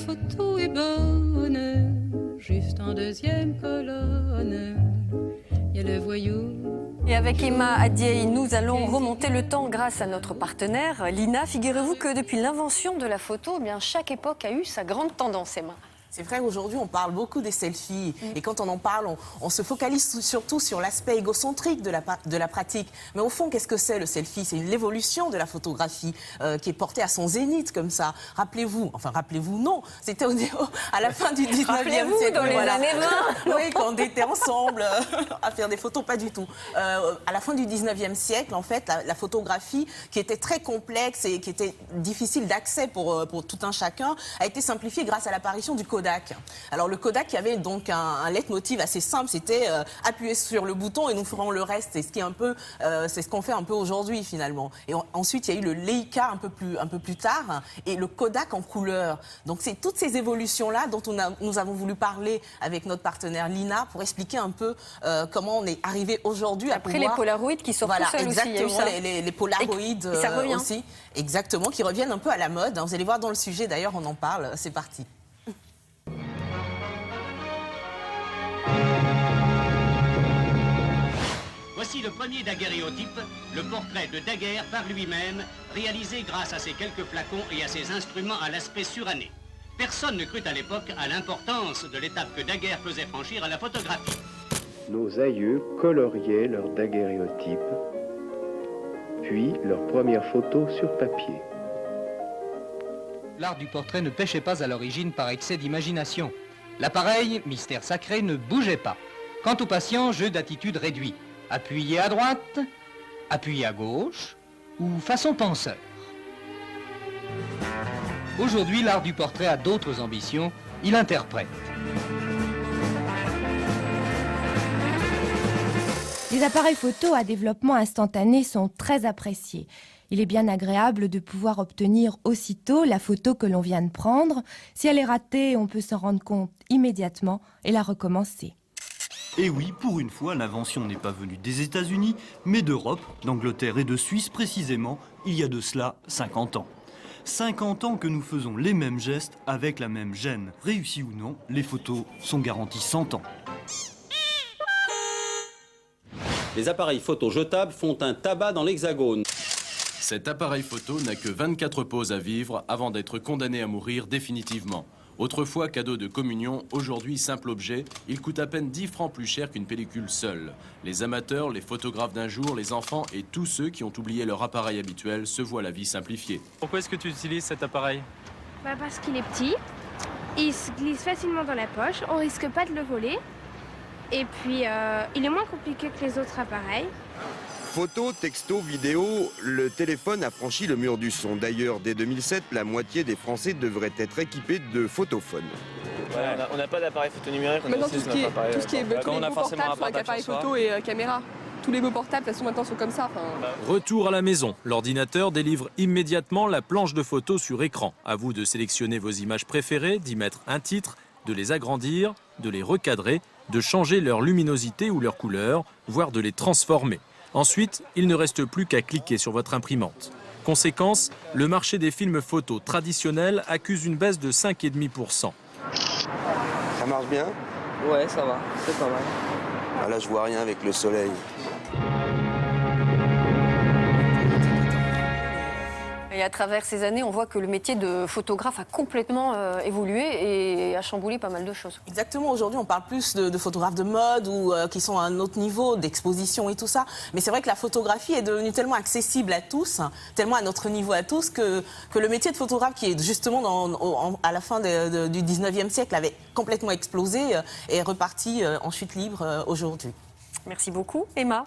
photo est bonne, juste en deuxième colonne, il y a le voyou. Et avec Emma Adiei, nous allons remonter le temps grâce à notre partenaire, Lina. Figurez-vous que depuis l'invention de la photo, eh bien, chaque époque a eu sa grande tendance, Emma. C'est vrai, aujourd'hui, on parle beaucoup des selfies. Et quand on en parle, on se focalise surtout sur l'aspect égocentrique de la pratique. Mais au fond, qu'est-ce que c'est le selfie? C'est l'évolution de la photographie qui est portée à son zénith, comme ça. Rappelez-vous, non, c'était à la fin du 19e siècle. Dans les années 20. Oui, quand on était ensemble à faire des photos, pas du tout. À la fin du 19e siècle, en fait, la photographie, qui était très complexe et qui était difficile d'accès pour tout un chacun, a été simplifiée grâce à l'apparition du Kodak. Alors le Kodak avait donc un leitmotiv assez simple, c'était appuyer sur le bouton et nous ferons le reste. C'est ce qu'on fait un peu aujourd'hui finalement. Et ensuite il y a eu le Leica un peu plus tard et le Kodak en couleur. Donc c'est toutes ces évolutions là dont nous avons voulu parler avec notre partenaire Lina pour expliquer un peu comment on est arrivé aujourd'hui à Après les Polaroids qui sortent tout seuls aussi. Exactement, les Polaroids ça revient. aussi. Exactement, qui reviennent un peu à la mode. Vous allez voir dans le sujet d'ailleurs, on en parle. C'est parti. Voici le premier daguerréotype, le portrait de Daguerre par lui-même, réalisé grâce à ses quelques flacons et à ses instruments à l'aspect suranné. Personne ne crut à l'époque à l'importance de l'étape que Daguerre faisait franchir à la photographie. Nos aïeux coloriaient leurs daguerréotypes, puis leurs premières photos sur papier. L'art du portrait ne pêchait pas à l'origine par excès d'imagination. L'appareil, mystère sacré, ne bougeait pas. Quant au patient, jeu d'attitude réduit. Appuyé à droite, appuyé à gauche, ou façon penseur. Aujourd'hui, l'art du portrait a d'autres ambitions. Il interprète. Les appareils photo à développement instantané sont très appréciés. Il est bien agréable de pouvoir obtenir aussitôt la photo que l'on vient de prendre. Si elle est ratée, on peut s'en rendre compte immédiatement et la recommencer. Et oui, pour une fois, l'invention n'est pas venue des États-Unis, mais d'Europe, d'Angleterre et de Suisse précisément, il y a de cela 50 ans. 50 ans que nous faisons les mêmes gestes avec la même gêne. Réussi ou non, les photos sont garanties 100 ans. Les appareils photo jetables font un tabac dans l'Hexagone. Cet appareil photo n'a que 24 poses à vivre avant d'être condamné à mourir définitivement. Autrefois cadeau de communion, aujourd'hui simple objet, il coûte à peine 10 francs plus cher qu'une pellicule seule. Les amateurs, les photographes d'un jour, les enfants et tous ceux qui ont oublié leur appareil habituel se voient la vie simplifiée. Pourquoi est-ce que tu utilises cet appareil? Parce qu'il est petit, il se glisse facilement dans la poche, on risque pas de le voler. Et puis, il est moins compliqué que les autres appareils. Photos, textos, vidéos, le téléphone a franchi le mur du son. D'ailleurs, dès 2007, la moitié des Français devraient être équipés de photophones. Ouais, on n'a pas d'appareil photo numérique. Maintenant, tout ce qui est tous les beaux portables sont avec appareil photo et caméra. Tous les beaux portables, de toute façon, maintenant, sont comme ça. Retour à la maison. L'ordinateur délivre immédiatement la planche de photos sur écran. À vous de sélectionner vos images préférées, d'y mettre un titre, de les agrandir, de les recadrer, de changer leur luminosité ou leur couleur, voire de les transformer. Ensuite, il ne reste plus qu'à cliquer sur votre imprimante. Conséquence, le marché des films photos traditionnels accuse une baisse de 5,5%. Ça marche bien? Ouais, ça va, c'est pas mal. Ah là, je vois rien avec le soleil. Et à travers ces années, on voit que le métier de photographe a complètement évolué et a chamboulé pas mal de choses. Exactement, aujourd'hui on parle plus de photographes de mode ou qui sont à un autre niveau d'exposition et tout ça. Mais c'est vrai que la photographie est devenue tellement accessible à tous, tellement à notre niveau à tous, que le métier de photographe qui est justement à la fin du 19e siècle avait complètement explosé et est reparti en chute libre aujourd'hui. Merci beaucoup, Emma.